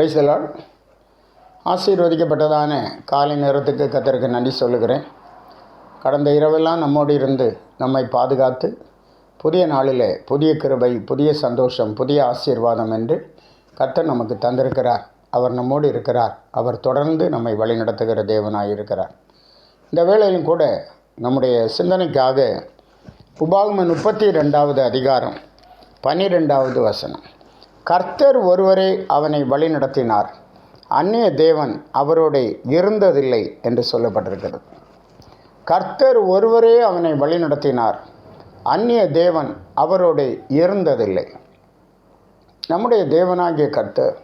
Praise the Lord. ஆசீர்வதிக்கப்பட்டதான காலை நேரத்துக்கு கர்த்தருக்கு நன்றி சொல்லுகிறேன். கடந்த இரவெல்லாம் நம்மோடு இருந்து நம்மை பாதுகாத்து புதிய நாளிலே புதிய கிருபை, புதிய சந்தோஷம், புதிய ஆசீர்வாதம் என்று கர்த்தர் நமக்கு தந்திருக்கிறார். அவர் நம்மோடு இருக்கிறார். அவர் தொடர்ந்து நம்மை வழிநடத்துகிற தேவனாய் இருக்கிறார். இந்த வேளையிலும் கூட நம்முடைய சிந்தனைக்காக உபாகமம் 32வது அதிகாரம் 12வது வசனம், கர்த்தர் ஒருவரே அவனை வழிநடத்தினார், அந்நிய தேவன் அவரோடு இருந்ததில்லை என்று சொல்லப்பட்டிருக்கிறது. கர்த்தர் ஒருவரே அவனை வழிநடத்தினார், அந்நிய தேவன் அவரோடு இருந்ததில்லை. நம்முடைய தேவனாகிய கர்த்தர்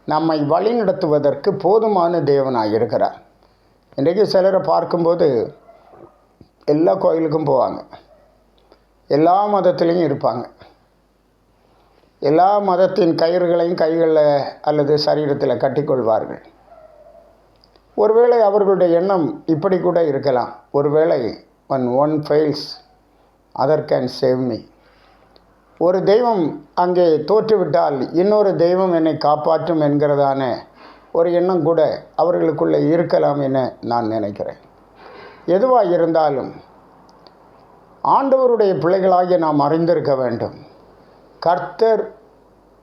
நம்மை வழிநடத்துவதற்கு போதுமான தேவனாக இருக்கிறார். இன்றைக்கு சிலரை பார்க்கும்போது எல்லா கோயிலுக்கும் போவாங்க, எல்லா மதத்திலையும் இருப்பாங்க, எல்லா மதத்தின் கயிறுகளையும் கைகளில் அல்லது சரீரத்தில் கட்டிக்கொள்வார்கள். ஒருவேளை அவர்களுடைய எண்ணம் இப்படி கூட இருக்கலாம், ஒருவேளை one fails other can save me. ஒரு தெய்வம் அங்கே தோற்றுவிட்டால் இன்னொரு தெய்வம் என்னை காப்பாற்றும் என்கிறதான ஒரு எண்ணம் கூட அவர்களுக்குள்ளே இருக்கலாம் என நான் நினைக்கிறேன். எதுவாக இருந்தாலும் ஆண்டவருடைய பிள்ளைகளாகிய நாம் அறிந்திருக்க வேண்டும், கர்த்தர்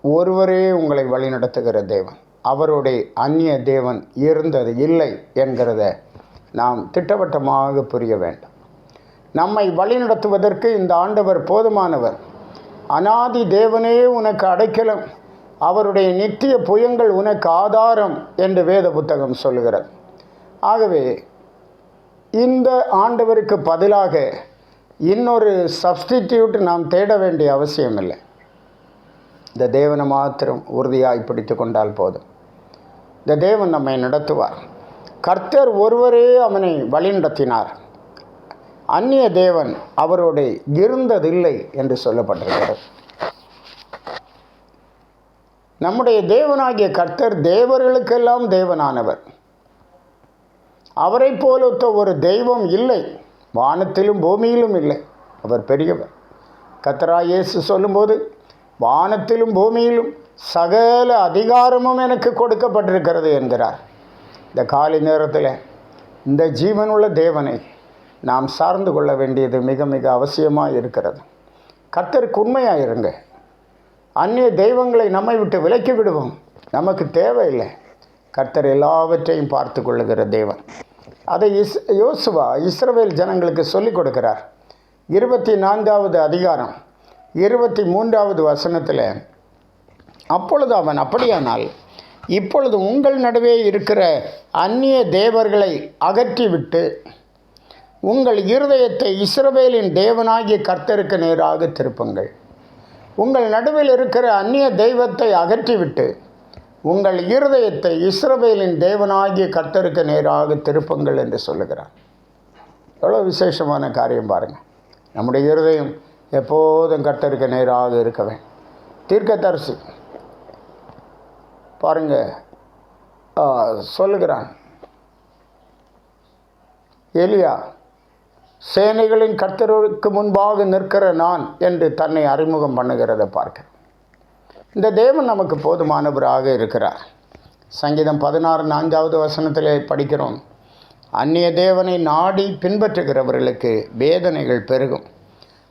ஒருவரே உங்களை வழிநடத்துகிற தேவன், அவருடைய அந்நிய தேவன் இருந்தது இல்லை என்கிறத நாம் திட்டவட்டமாக புரிய வேண்டும். நம்மை வழிநடத்துவதற்கு இந்த ஆண்டவர் போதுமானவர். அநாதி தேவனே உனக்கு அடைக்கலம், அவருடைய நித்திய புயங்கள் உனக்கு ஆதாரம் என்று வேத புத்தகம் சொல்கிறது. ஆகவே இந்த ஆண்டவருக்கு பதிலாக இன்னொரு சப்ஸ்டிடியூட் நாம் தேட வேண்டிய அவசியம் இல்லை. இந்த தேவனை மாத்திரம் உறுதியாய் பிடித்து கொண்டால் போதும். இந்த தேவன் நம்மை நடத்துவார். கர்த்தர் ஒருவரே அவனை வழிநடத்தினார், அந்நிய தேவன் அவரோடு இருந்ததில்லை என்று சொல்லப்பட்டிருக்கிறது. நம்முடைய தேவனாகிய கர்த்தர் தேவர்களுக்கெல்லாம் தேவனானவர். அவரை போலொத்த ஒரு தெய்வம் இல்லை, வானத்திலும் பூமியிலும் இல்லை. அவர் பெரியவர். கர்த்தராகிய இயேசு சொல்லும்போது, வானத்திலும் பூமியிலும் சகல அதிகாரமும் எனக்கு கொடுக்கப்பட்டிருக்கிறது என்கிறார். இந்த காலை நேரத்தில் இந்த ஜீவனுள்ள தேவனை நாம் சார்ந்து கொள்ள வேண்டியது மிக மிக அவசியமாக இருக்கிறது. கர்த்தருக்கு உண்மையாக இருங்க. அந்நிய தெய்வங்களை நம்மை விட்டு விலக்கி விடுவோம். நமக்கு தேவையில்லை. கர்த்தர் எல்லாவற்றையும் பார்த்து கொள்ளுகிற தேவன். அதை யோசுவா இஸ்ரவேல் ஜனங்களுக்கு சொல்லிக் கொடுக்கிறார். 24வது அதிகாரம் 23வது வசனத்தில், அப்பொழுது அவன், அப்படியானால் இப்பொழுது உங்கள் நடுவே இருக்கிற அந்நிய தேவர்களை அகற்றிவிட்டு உங்கள் இருதயத்தை இஸ்ரவேலின் தேவனாகிய கர்த்தருக்கு நேராக திருப்புங்கள். உங்கள் நடுவில் இருக்கிற அந்நிய தெய்வத்தை அகற்றிவிட்டு உங்கள் இருதயத்தை இஸ்ரவேலின் தேவனாகிய கர்த்தருக்கு நேராக திருப்புங்கள் என்று சொல்லுகிறார். எவ்வளோ விசேஷமான காரியம் பாருங்கள். நம்முடைய இருதயம் எப்போதும் கர்த்தருக்கு நேராக இருக்கவே. தீர்க்கதரிசி பாருங்க சொல்லுகிறான், எலியா சேனைகளின் கர்த்தருக்கு முன்பாக நிற்கிற நான் என்று தன்னை அறிமுகம் பண்ணுகிறதை பார்க்க. இந்த தேவன் நமக்கு போதுமானவராக இருக்கிறார். சங்கீதம் 16:4வது வசனத்திலே படிக்கிறோம், அந்நிய தேவனை நாடி பின்பற்றுகிறவர்களுக்கு வேதனைகள் பெருகும்.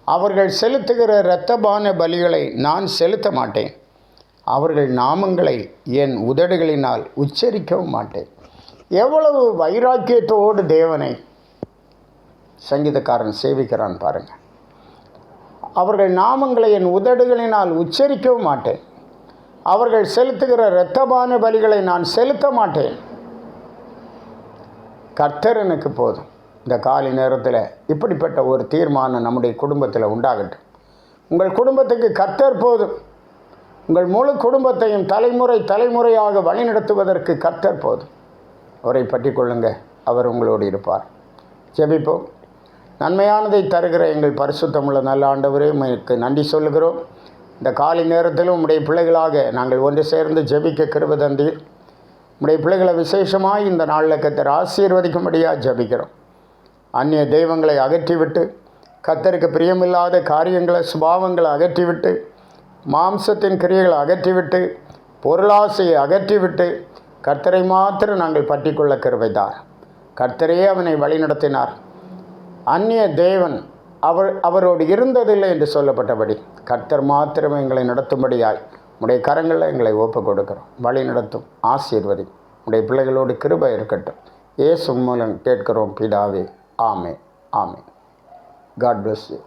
அவர்கள் செலுத்துகிற இரத்தபான பலிகளை நான் செலுத்த மாட்டேன். அவர்கள் நாமங்களை என் உதடுகளினால் உச்சரிக்கவும் மாட்டேன். எவ்வளவு வைராக்கியத்தோடு தேவனை சங்கீதக்காரன் சேவிக்கிறான் பாருங்கள். அவர்கள் நாமங்களை என் உதடுகளினால் உச்சரிக்கவும் மாட்டேன். அவர்கள் செலுத்துகிற இரத்தபான பலிகளை நான் செலுத்த மாட்டேன். கர்த்தர் எனக்கு போதும். இந்த காலை நேரத்தில் இப்படிப்பட்ட ஒரு தீர்மானம் நம்முடைய குடும்பத்தில் உண்டாகட்டும். உங்கள் குடும்பத்துக்கு கர்த்தர் போதும். உங்கள் முழு குடும்பத்தையும் தலைமுறையாக வழிநடத்துவதற்கு கர்த்தர் போதும். அவரை பற்றி கொள்ளுங்க, அவர் உங்களோடு இருப்பார். ஜெபிப்போம். நன்மையானதை தருகிற எங்கள் பரிசுத்தமுள்ள நல்ல ஆண்டவரே, உங்களுக்கு நன்றி சொல்லுகிறோம். இந்த காலை நேரத்திலும் உம்முடைய பிள்ளைகளாக நாங்கள் ஒன்று சேர்ந்து ஜெபிக்க கிருபை தந்தீர். உம்முடைய பிள்ளைகளை விசேஷமாக இந்த நாளில் கர்த்தர் ஆசீர்வதிக்கும்படியாக ஜெபிக்கிறோம். அந்நிய தெய்வங்களை அகற்றிவிட்டு, கர்த்தருக்கு பிரியமில்லாத காரியங்களை சுபாவங்களை அகற்றிவிட்டு, மாம்சத்தின் கிரியைகளை அகற்றிவிட்டு, பொருளாசையை அகற்றிவிட்டு கர்த்தரை மாத்திரம் நாங்கள் பற்றிக்கொள்ள கிருபைதார். கர்த்தரே அவனை வழிநடத்தினார். அந்நிய தேவன் அவரோடு இருந்ததில்லை என்று சொல்லப்பட்டபடி கர்த்தர் மாத்திரம் எங்களை நடத்தும்படியாய் உடைய கரங்களில் எங்களை ஒப்பு கொடுக்கிறோம். வழி நடத்தும், ஆசீர்வதி. உடைய பிள்ளைகளோடு கிருபை இருக்கட்டும். இயேசு மூலம் கேட்கிறோம் பிதாவே. ஆமென். ஆமென். God bless you.